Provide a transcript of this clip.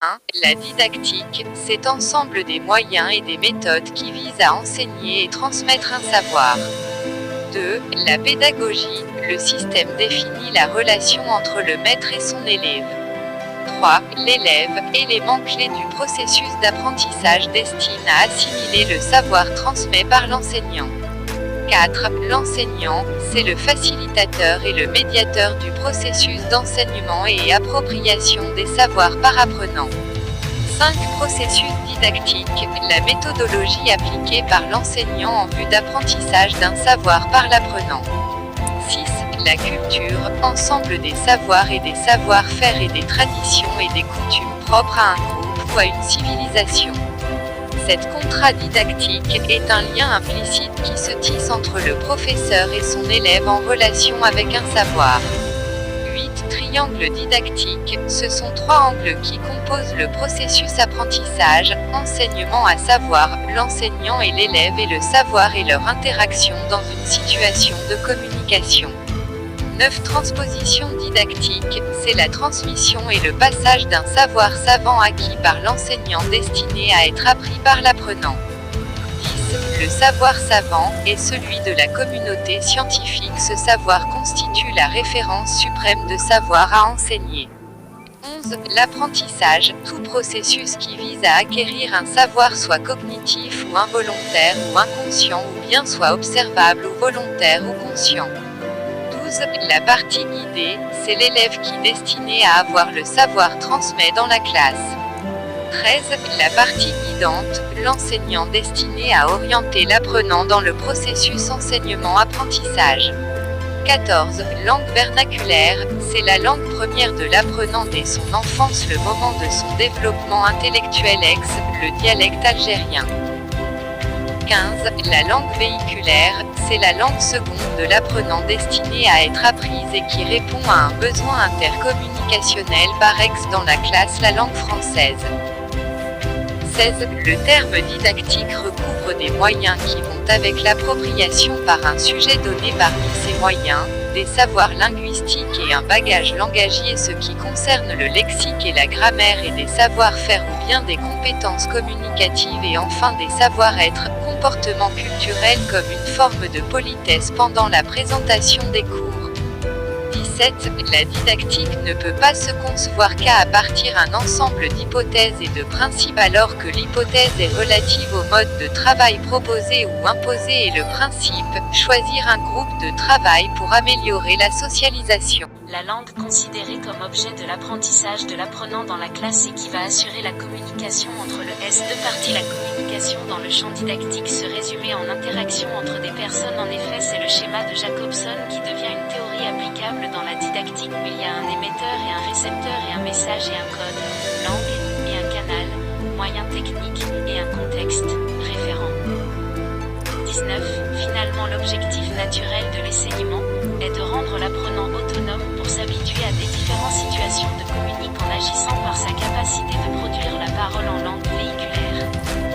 1. La didactique, c'est ensemble des moyens et des méthodes qui visent à enseigner et transmettre un savoir. 2. La pédagogie, le système définit la relation entre le maître et son élève. 3. L'élève, élément clé du processus d'apprentissage destiné à assimiler le savoir transmis par l'enseignant. 4. L'enseignant, c'est le facilitateur et le médiateur du processus d'enseignement et appropriation des savoirs par apprenant. 5. Processus didactique, la méthodologie appliquée par l'enseignant en vue d'apprentissage d'un savoir par l'apprenant. 6. La culture, ensemble des savoirs et des savoir-faire et des traditions et des coutumes propres à un groupe ou à une civilisation. Cette contrat didactique est un lien implicite qui se tisse entre le professeur et son élève en relation avec un savoir. 8. Triangle didactique, ce sont trois angles qui composent le processus apprentissage, enseignement à savoir, l'enseignant et l'élève et le savoir et leur interaction dans une situation de communication. 9. Transposition didactique, c'est la transmission et le passage d'un savoir savant acquis par l'enseignant destiné à être appris par l'apprenant. 10. Le savoir savant est celui de la communauté scientifique. Ce savoir constitue la référence suprême de savoir à enseigner. 11. L'apprentissage, tout processus qui vise à acquérir un savoir soit cognitif ou involontaire ou inconscient ou bien soit observable ou volontaire ou conscient. 12. La partie guidée, c'est l'élève qui est destiné à avoir le savoir transmis dans la classe. 13. La partie guidante, l'enseignant destiné à orienter l'apprenant dans le processus enseignement-apprentissage. 14. Langue vernaculaire, c'est la langue première de l'apprenant dès son enfance, le moment de son développement intellectuel le dialecte algérien. 15. La langue véhiculaire, c'est la langue seconde de l'apprenant destinée à être apprise et qui répond à un besoin intercommunicationnel par dans la classe la langue française. 16. Le terme didactique recouvre des moyens qui vont avec l'appropriation par un sujet donné parmi ces moyens, des savoirs linguistiques et un bagage langagier, ce qui concerne le lexique et la grammaire, et des savoir-faire ou bien des compétences communicatives, et enfin des savoir-être, comportements culturels comme une forme de politesse pendant la présentation des cours. 17. La didactique ne peut pas se concevoir qu'à partir d'un ensemble d'hypothèses et de principes, alors que l'hypothèse est relative au mode de travail proposé ou imposé et le principe, choisir un groupe de travail pour améliorer la socialisation. La langue considérée comme objet de l'apprentissage de l'apprenant dans la classe et qui va assurer la communication entre le deux parties. La communication dans le champ didactique se résumer en interaction entre des personnes. En effet, c'est le schéma de Jacobson qui devient une théorie applicable dans la didactique. Il y a un émetteur et un récepteur et un message et un code, langue et un canal, moyen technique et un contexte, référent. 19. Finalement, l'objectif naturel de l'enseignement est de rendre l'apprenant autonome pour s'habituer à des différentes situations de communique en agissant par sa capacité de produire la parole en langue